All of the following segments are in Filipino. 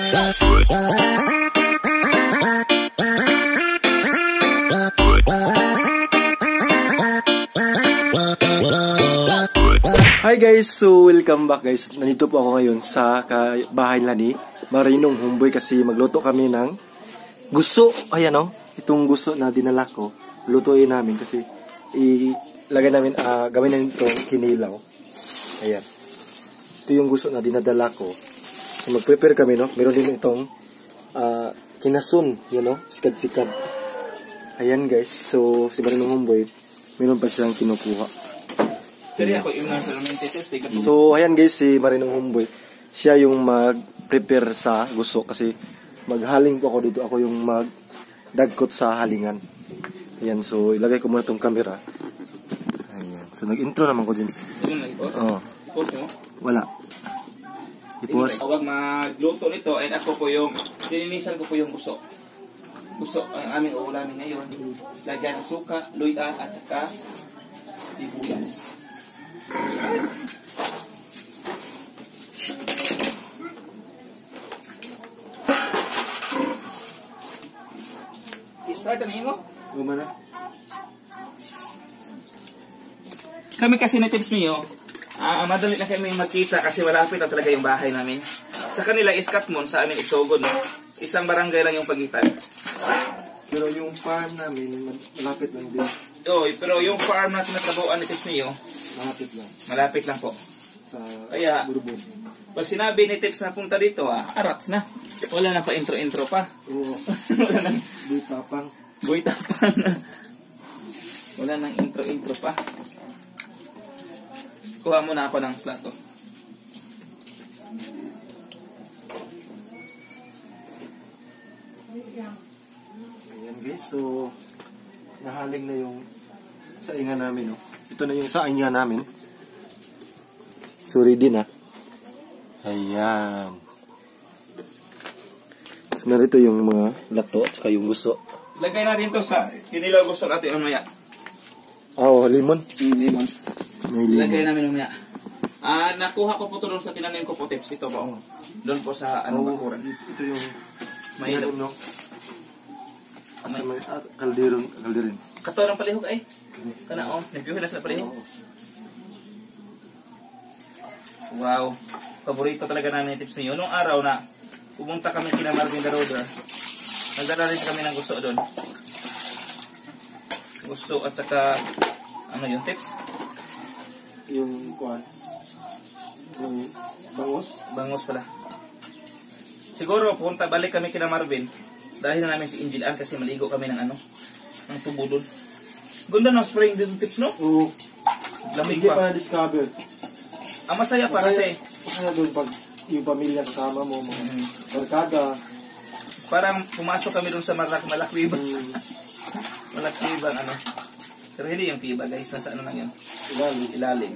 Hi guys, so welcome back guys. Nandito po ako ngayon sa bahay nila ni Marinong Homeboy kasi magluto kami ng guso. Ayan o, itong guso na dinala ko, lutuin namin kasi ilagay namin, gawin namin itong kinilaw. Ayan. Ito yung guso na dinadala ko. So mag-prepare kami, no? Meron din itong kinasun, yan o, sikad-sikad. Ayan guys, so si Marinong Homeboy, meron pa siyang kinukuha. So, ayan guys, si Marinong Homeboy. Siya yung mag-prepare sa guso kasi maghaling po ako dito. Ako yung magdagkot sa halingan. Ayan, so ilagay ko muna itong camera. Ayan, so nag-intro naman ko dyan. Oo. I-post mo? Wala. I-post. Huwag magluto nito and ako po yung, dininisan ko po yung guso. Guso, ang aming uulamin ngayon. Lagyan ng suka, luya at saka sibuyas. I-start na mo? Gumana? Kami kasi na tips niyo, madali na kami magkita kasi malapit na talaga yung bahay namin. Sa kanila is Katmon, sa amin is Sogod. No? Isang barangay lang yung pagitan. Pero yung farm namin, malapit lang din. Pero yung farm na sinatrabuan ni tips niyo, Malapit lang. Malapit lang po. Sa Kaya, Burbog. pag sinabi ni tips na punta dito, arats na. Wala na pa intro-intro pa. Oo. Wala nang Di tapang. buhay tapang na. Wala nang intro-intro pa. Kuha muna ako ng plato. Ayan guys, so nahaling na yung saingan namin, no? Ito na yung saingan namin. So ready na. Ayan. So narito yung mga lato at saka yung guso. Lagay natin to sa kinilaw gusto natin mamaya. Limon. Limon. May limon. Lagay namin mamaya. Nakuha ko po to doon sa tinanim ko po tips. Ito po. Doon po sa bakuran. Ito yung May meron, no? Asa may kalderon. Kato ng palihog ay. Kana nagpiyuhin na sa palihog. Wow. Paborito talaga namin yung tips niyo. Noong araw na pumunta kami kina Marvin the Roader, nagdala rin kami ng gusto doon. Gusto at saka ano yung tips? Yung kuan. Yung bangos. Bangos pala. Siguro balik kami kina Marvin. Dahil na namin si Angel Ann kasi maligo kami ng ng tubo doon. Ganda ng spring dito tips, no? Oo. Lamig Hindi pa. pa na-discover. Masaya pa kasi. Masaya doon pag yung pamilya kasama mo, mga barkada. Parang pumasok kami doon sa Malakwibang. Malakwibang Pero hindi yung tiba guys, nasa lang yun. Ilalim.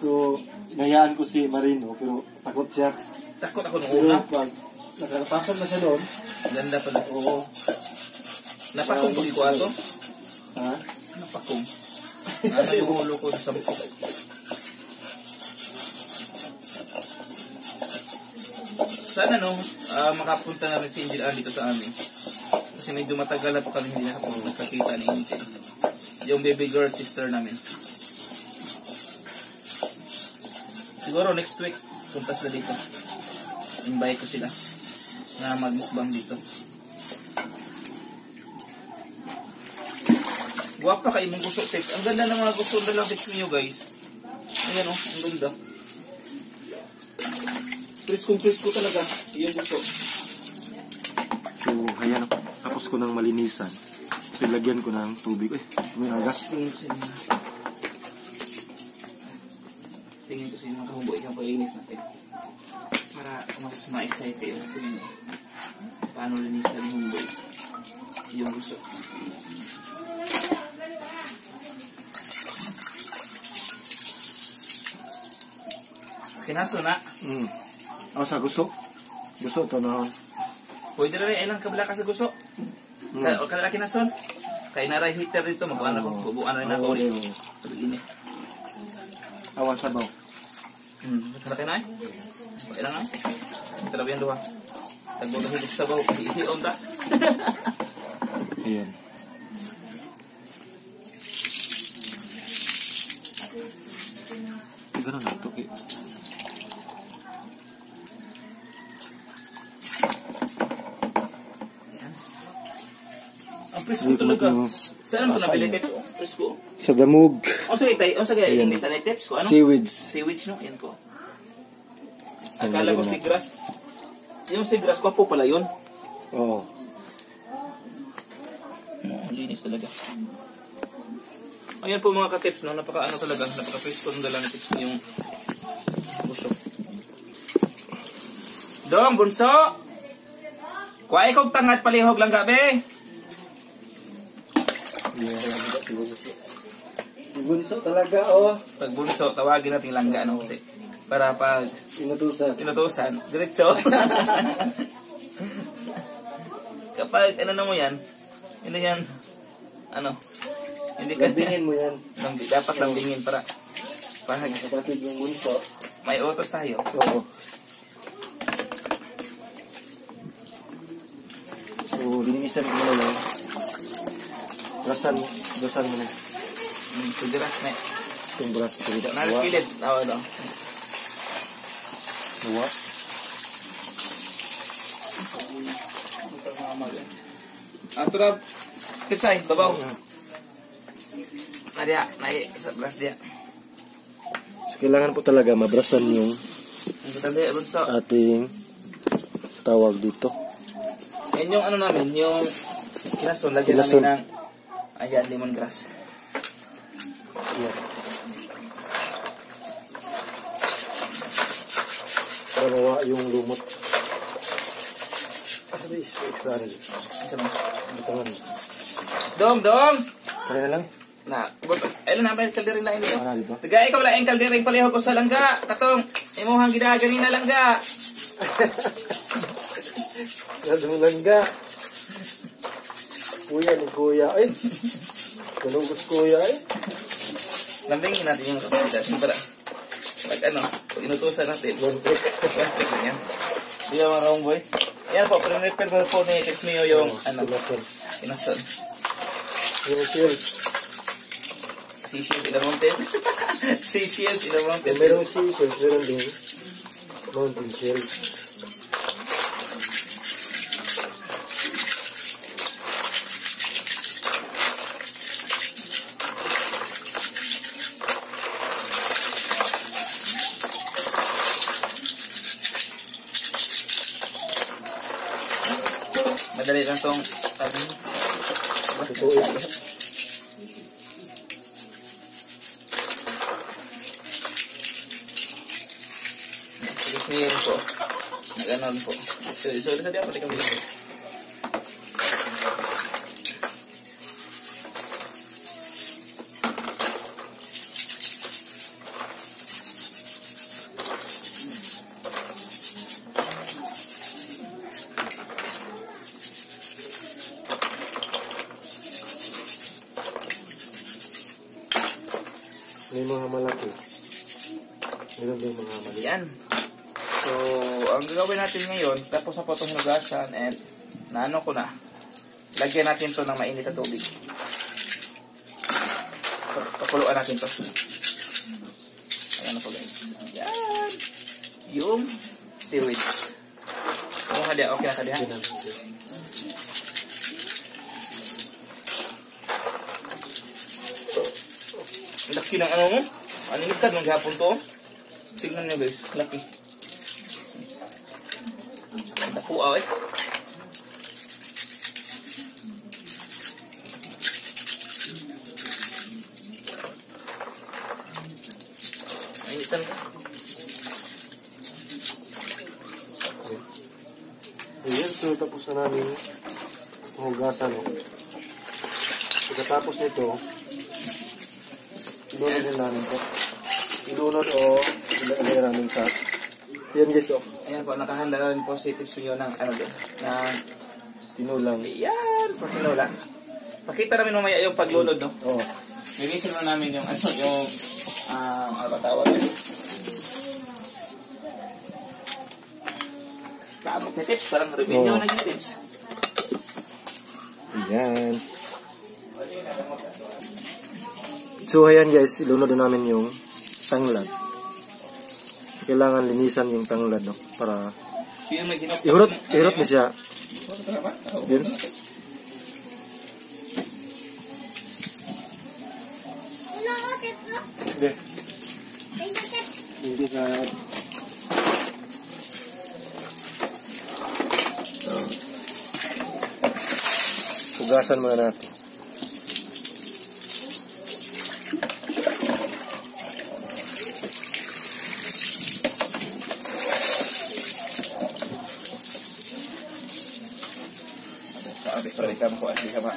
So, inayaan ko si Marino, pero takot siya. Takot ako nung Pero una. pag nakatasan na siya doon, Ganda pala. oo. Napakong ko ato. Ha? Napakong. Naguhulo ko sa buko. Sana makapunta na rin si Angel Ann dito sa amin. Kasi medyo matagal na po kami hindi nakakita ni Angel. Yung baby girl sister namin. Siguro next week, punta sila dito. Invite ko sila na magmukbang dito. Guwapa kayo mong gusto tips. Ang ganda ng mga gusto na lang tips niyo guys. Ayan ang ganda. Presko talaga. Yung gusto. So, ayan ako. Tapos ko nang malinisan. So, lagyan ko ng tubig. May agas. Tingin ko sa inyo. Tingin ko sa inyo mga kahumboy yung pag-inis natin. Para mas ma-excite yung tingin mo. Paano linisan yung humboy. Yung gusto. Kinaso na. Sa gusto? Gusto ito na. Pwede na rin ilang kabla ka sa gusto. O kalaki na son. Kaya na rin heater dito. Magbuan ako. Bubuan na rin ako ulit. Pag-init. Awan sabaw. Kalaki na eh. Ilang na eh. Talabi yan duha. Tagbo na hilig sa baho. Iiyon ta. Ayan. Ganun na ito. Ang presko talaga. Saan mo ito nabili tips? Presko. Sa damog. O sige tayo. O sige, English. Ano yung tips ko? Ano? Seaweeds. Seaweeds, no? Yan po. Akala ko si grass. Yung si grass ko po pala yun. Oo. Linis talaga. Ayan po mga ka-tips, no? Napaka ano talaga, napaka-presko ng dala ng tips yung buso. Dong, bunso! Kuha ikog tangat palihog lang gabi. Bunso talaga, oh. Pag bunso, tawagin natin langga ng puti. Para pag inutusan, diretso. Kapag ano na mo yan, hindi yan, ano, hindi ka... Lambingin mo yan. Dapat lambingin para kapatid yung bunso. May utos tayo. Oo. So, linisan ko na lang. Gasan mo na. Sige na, may. Itong braso ko dito. Nalikilid. Tawa daw. Luwa. Ato na, kitsay, babaw. Nadia, nahi, isa bras dia. So, kailangan po talaga mabrasan yung Ang tanda, bunso. ating tawag dito. Yan yung ano namin, yung kinason, lagyan Kinason. namin ng, ayan, lemongrass. Yan. Para mawa yung lumot. Asa ba is extra rin? Isa mo. Bitangan. Dong! Kaya na lang. Na, ayun na ba yung kaldiring lain dito? Ano dito? Taga ikaw lang yung kaldiring palihog ko sa langga. Katong, imuhang ginagani na langga. Nadong langga. Kuya ni kuya. Ay! Kalugos kuya eh. Lambingin natin yung kapalitan. Para, pag ano, pag inutusan natin. One trick. One trick lang yan. Di ba mga kaumboy? Ayan po, prepare po ni Tex Mio yung, ano, Kinason. kinason. Yung shield. Seashells in the mountain. Seashells in the mountain. Merong seashells, meron din mountain shells. Madali lang tong tabi. Ito eh. Tex Mio rin po. Nag-anon po. Sorry sa diyan, pati kami dito. May mga malaki. Meron din mga maliit. Yan. So, ang gagawin natin ngayon, tapos na po itong hinugasan and naano ko na, lagyan natin to ng mainit na tubig. So, pakuluan natin to. Ayan na po guys. Yan. Yung seaweeds. Kung hadi, okay na ka diha? Laki ng ano mo? Anong ikat ng gapon to? Tignan nyo guys, laki. Nakuha eh. Mainitan ka. Ayan, so tapos na namin hugasan. No? Pagkatapos nito, ilunod din namin ito. Ilunod o ilagay namin sa... Yan guys, oh. Ayan po, nakahanda na rin po si Tex Mio ng ano din, ng Tinulang. yan, for tinola. Pakita namin mamaya yung paglunod, no? Oh. Linisin na namin yung, ano, yung, ano ba tawag yun? Kaamot na tips, parang revenue Oo. na yung tips. Ayan. So ayan guys, ilunod na namin yung tanglad. Kailangan linisan yung tanglad, no? Para Sino may ginok? ihurot na siya. Yun. Hindi. Hindi sa... Hugasan muna natin. Sorry, kamu ko asli sama.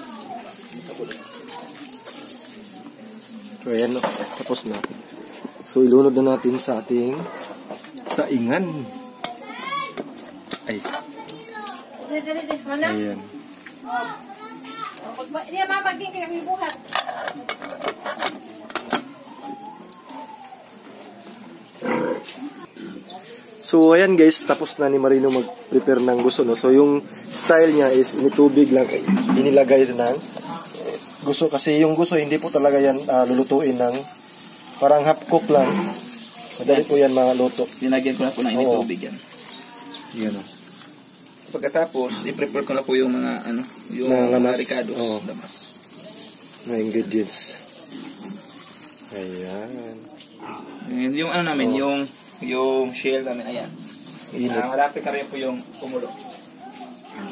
So ayan, no? Tapos na. So ilunod na natin sa ating saingan. Ay. Ayan. Dia mapaging kayak may buhat. So ayan guys, tapos na ni Marino mag-prepare ng gusto, no? So yung style niya is initubig lang, inilagay ng gusto, kasi yung gusto hindi po talaga yan lulutuin ng parang half cook lang. Madali po yan maluto. Dinagyan ko na po ng initubig yan. Yan, no? Pagkatapos, i-prepare ko na po yung mga yung Na lamas. mga ricados, Oo. lamas. Na ingredients. Ayan. And yung namin, yung shell namin, ayan. Init. Marapit ka rin po yung kumulo.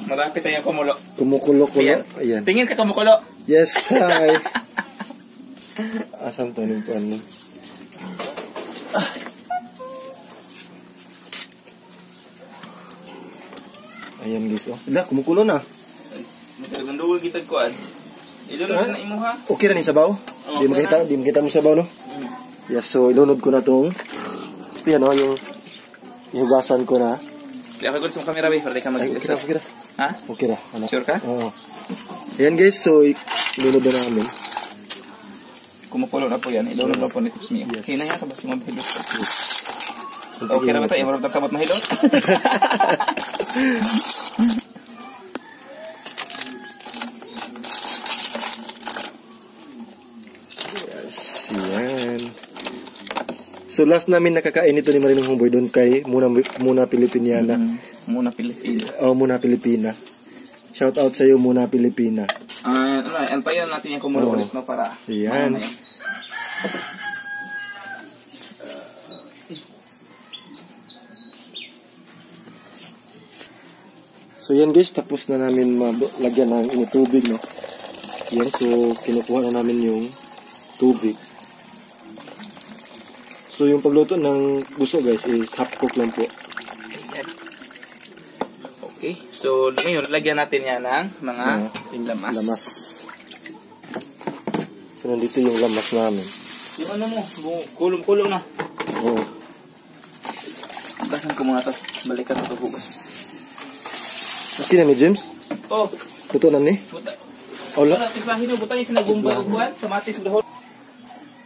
Marapit na yung kumulo. Kumukulo-kulo. Ayan. Ayan. Tingin ka kumukulo. Yes, hi. Asam to ning ano. Ayan guys, oh. Wala, kumukulo na. Nagkagandungan kita kuan. Ilunod na imo ha. Okay na ni sabaw? Di makita mo sabaw, no? Yes, so ilunod ko na tong yan, no, yung ihugasan ko na. Kaya ako sa camera ba, para di ka Ay, okay na, mag-isip. okay na. Ha? Okay na, ano? Sure ka? Oo. Ayan guys, so ilunod na namin. Kumukulo na po yan. Ilunod na po ni tips niya. Yes. Hinaya ka ba si mabahilot? Okay na ba ito? Iwarap ng kamot mahilot? Yes, yan. So last namin nakakain ito ni Marinong Humboy doon kay Muna Pilipiniana. Muna Pilipina. Muna Pilipina. Shout out sa iyo Muna Pilipina. Antayin natin yung kumulo ulit no, para Yan. mamaya. So yan guys, tapos na namin lagyan ng initubig, no. Yan, so kinukuha na namin yung tubig. So yung pagluto ng gusto guys is half cook lang po. Ayan. Okay, so ngayon lagyan natin yan ng mga lamas. Lamas. So nandito yung lamas namin. Yung ano mo, kulong-kulong na. Oo. Basan ko muna to. Balikan ko to hugas. Okay na ni James? Oh, Luto na ni? buta. Ola. Wala, tiplahin mo, buta yung sinagumbuan, kamatis, gulahol.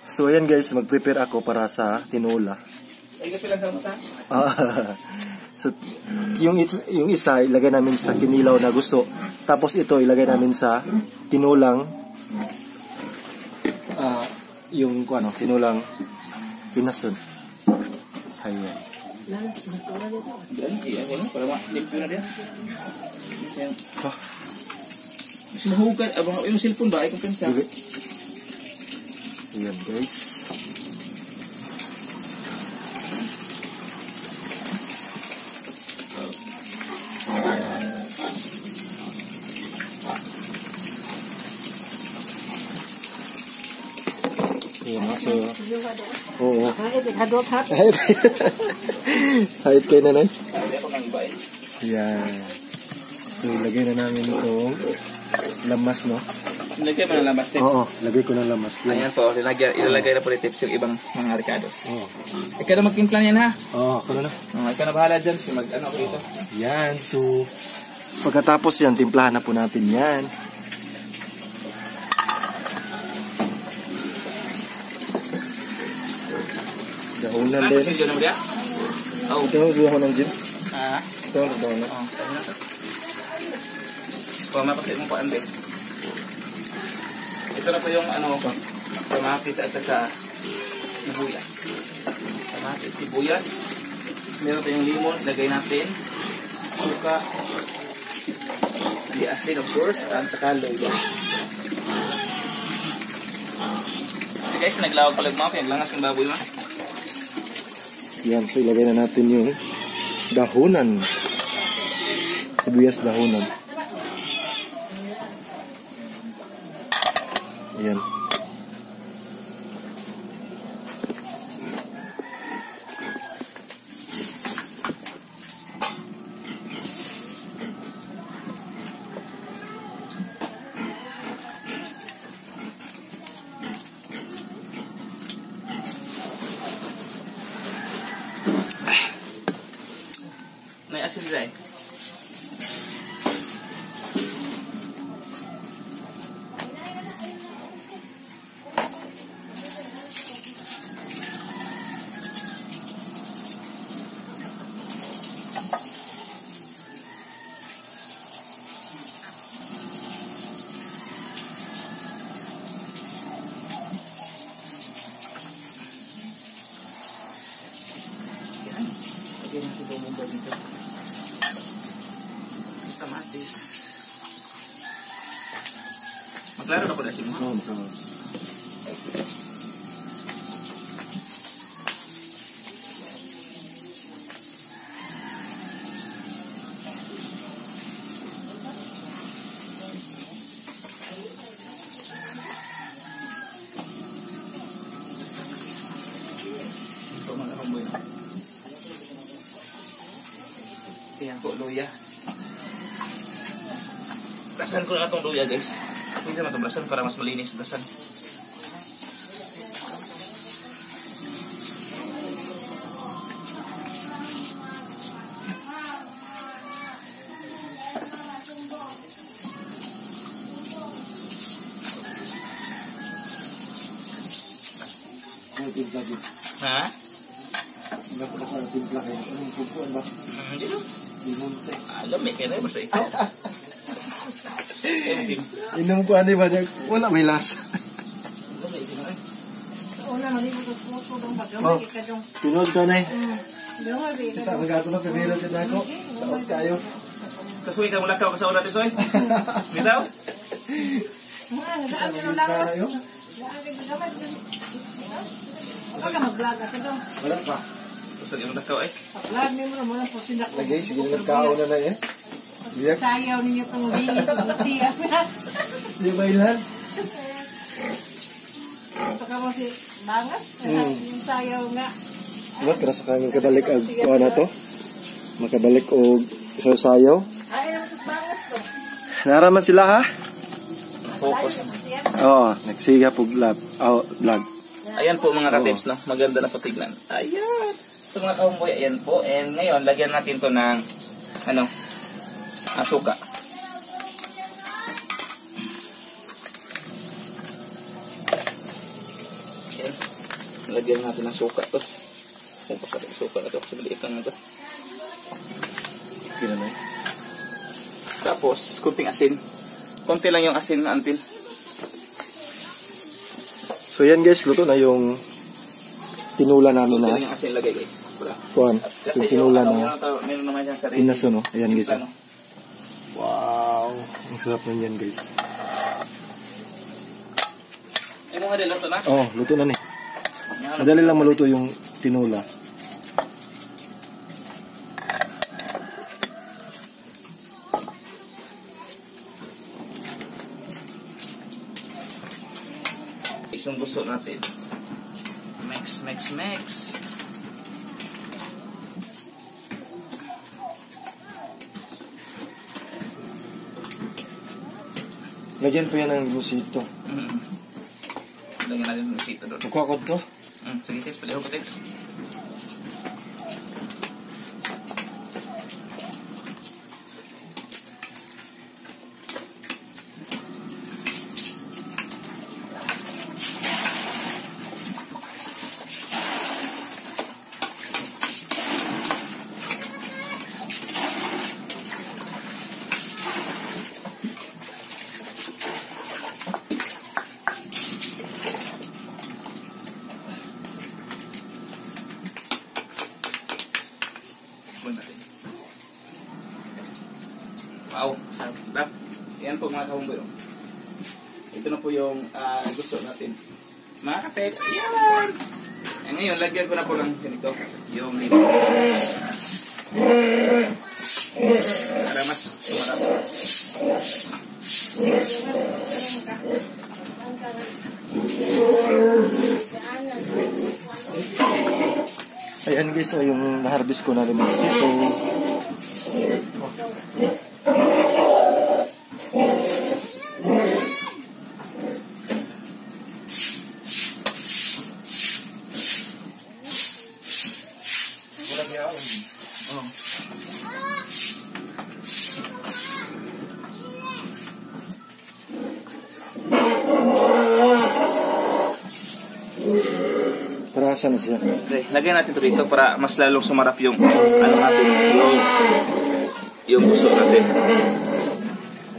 So ayan guys, mag-prepare ako para sa tinola. Ay, kasi lang sa mata. So yung isa ilagay namin sa kinilaw na gusto. Tapos ito ilagay namin sa tinulang yung tinulang pinason. Ayan. Yan, iya ko na, para ma-limpyo na din. Yan. Ah. Mas mahugad, yung cellphone ba, ay kung pinsa. Diba? Ayan guys. Ayan na, so oo. Kahit kay nanay. Sabi ako ng iba eh. Ayan. So ilagay na namin itong lamas, no? Nilagay mo ng lamas tips. Oo, lagay ko ng lamas. Yan. Ayan po, ilalagay na po ni tips yung ibang mga ricados. Oo. Ikaw na mag-implan yan ha. Oo, ako na. Ikaw na bahala dyan. Mag-ano ako dito. Yan, so pagkatapos yan, timplahan na po natin yan. Dahunan Ano din. kasi yun naman yan? Oh. Ito, duha ko ng James. Ah. Ito, ito na. Oh, saan na to? Kung mapasit mo pa, ande. Ito na po yung kamatis at saka sibuyas. Kamatis, sibuyas. Meron tayong limon, lagay natin. Suka. The asin, of course, at saka loya. So guys, naglawag palag mga, pinaglangas ng baboy mga. Yan, so ilagay na natin yung dahunan. Sibuyas dahunan. Yan. May asin dyan. Lagyan natin itong mumba dito. Kamatis. Maklaro na po na si mo. Oh, masama. Ito mga kamboy na. Ayan po, luya. Brasan ko na itong luya, guys. Pwede naman itong brasan para mas malinis brasan. Ha? Hindi ko sa simpla kayo. Anong pupuan ba? Hindi no? Limonte. Alam eh, kaya na basta ikaw. Inom ko ano ba? Wala may lasa. Alam eh, ikaw na. Una, malibot ang puso ng bagang Oh. ikadong. Tunod ka na eh. Doon nga, Kita ang gato na primero din ako. Taot kayo. Kasuwi ka mula ka sa oras ito eh. Bitaw? Nadaan ka ng lakas. Tayo. Nadaan ka ng lakas. Huwag ka mag-vlog ka doon. Wala pa. Gusto niyo mula ka eh. Pag-vlog niyo mo na po sila. Lagay, sige na nagkaon na eh. Biyak. Sayaw ninyo itong bingit. Siya. Di ba ilan? Saka mo si Bangas. Yung sayaw nga. Diba, karasa kami kabalik ang kuha na to. Makabalik o isaw-sayaw. Ay, ang Bangas to. Naraman sila ha? Focus. Oo, nagsiga po vlog. Ayan po mga ka-tips, no? Maganda na patignan. Ayan. So mga ka-homeboy, ayan po. And ngayon, lagyan natin to ng, suka. Ayan. Lagyan natin ng suka to. Saan po sa suka na to? Sa maliit lang na to. Kira na eh. Tapos, kunting asin. Kunti lang yung asin na until. So yan guys, luto na yung tinula namin Kunti na lang yung asin lagay guys. Wala. kuhan. Kasi Yung tinula yung, na meron naman siyang sarili. pinaso no. Ayan guys. Timpla, no? Wow. Ang sarap na yan guys. Yung mga dilato na. Oh, luto na ni. Yan, Madali lang maluto yung tinula. Isang gusto natin. Mix. Lagyan pa yan ng busito. Lagyan natin yung sito doon. Magkakot to. Sige tips, paliho ko tips. Sarap. Yan po mga kahumboy. Ito na po yung gusto natin. Mga ka-peps, yan! And ngayon, lagyan ko na po lang ganito. Yung limon. Para mas sumarap. Ayan guys, so yung na-harvest ko na limonsito. Para saan na siya? Okay, lagyan natin ito dito para mas lalong sumarap yung ano natin, yung gusto natin.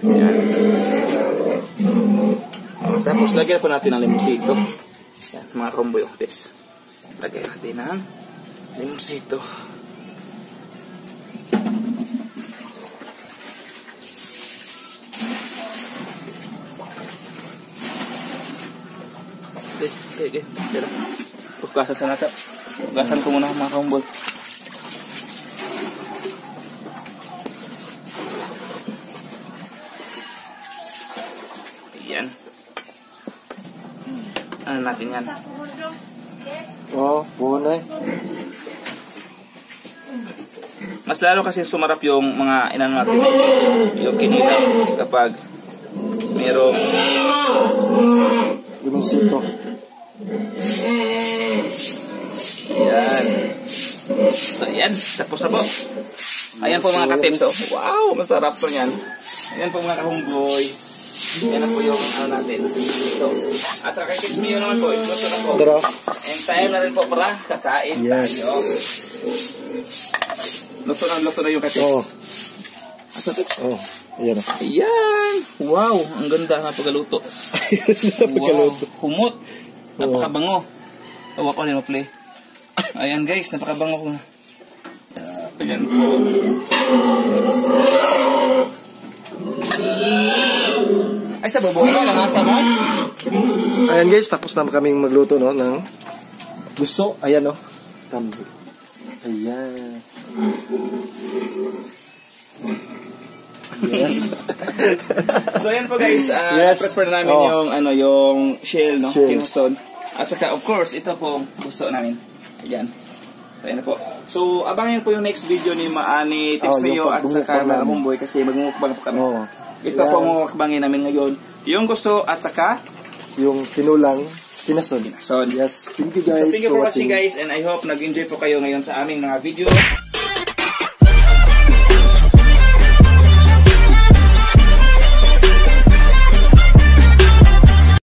Yan. Tapos lagyan po natin ng limonsito. Yan, mga kahumboy, tips. Lagyan natin ng limonsito. Okay. Tira. Hugasan sa natin. Hugasan ko muna mga kahumboy. Yan. Ano natin yan? Oh, punay. Mas lalo kasi sumarap yung mga inano natin. Yung kinilaw kapag mayroong Limonsito. yan. So yan, tapos na po. Ayan po mga ka-tips. Oh. Wow, masarap po yan. Ayan po mga kahumboy. Yan na po yung ano natin. So, at sa kay Kids Mio naman po, ito na po. Tara. And time na rin po para kakain Yes. tayo. Luto na yung ka-tips. Oh, Asa tips? oh. Ayan o. Ayan! Wow! Ang ganda na pagkaluto. Wow! Humot! Napakabango. Tawa ko rin ma-play. Ayan guys, napakabango ko. Ayan po. Ay, sa babo ka lang, asa mo? Ayan guys, tapos na kaming magluto no ng gusto. Ayan no. Tambi. Ayan. Yes. So ayan po guys, Yes. prepare namin Oh. yung ano, yung shell, no? Shell. Kinason. At saka of course, ito po gusto namin. Ayan. So ayan na po. So abangan po yung next video ni Maani, Tips Oh, yung Mio at saka pagmumukbang namin. Homeboy kasi magmumukbang po kami. Oh. Ito Ayan. po mumukbangin namin ngayon. Yung gusto at saka Yung tinulang kinason. kinason. Yes. Thank you guys So thank you for watching guys and I hope nag-enjoy po kayo ngayon sa aming mga video.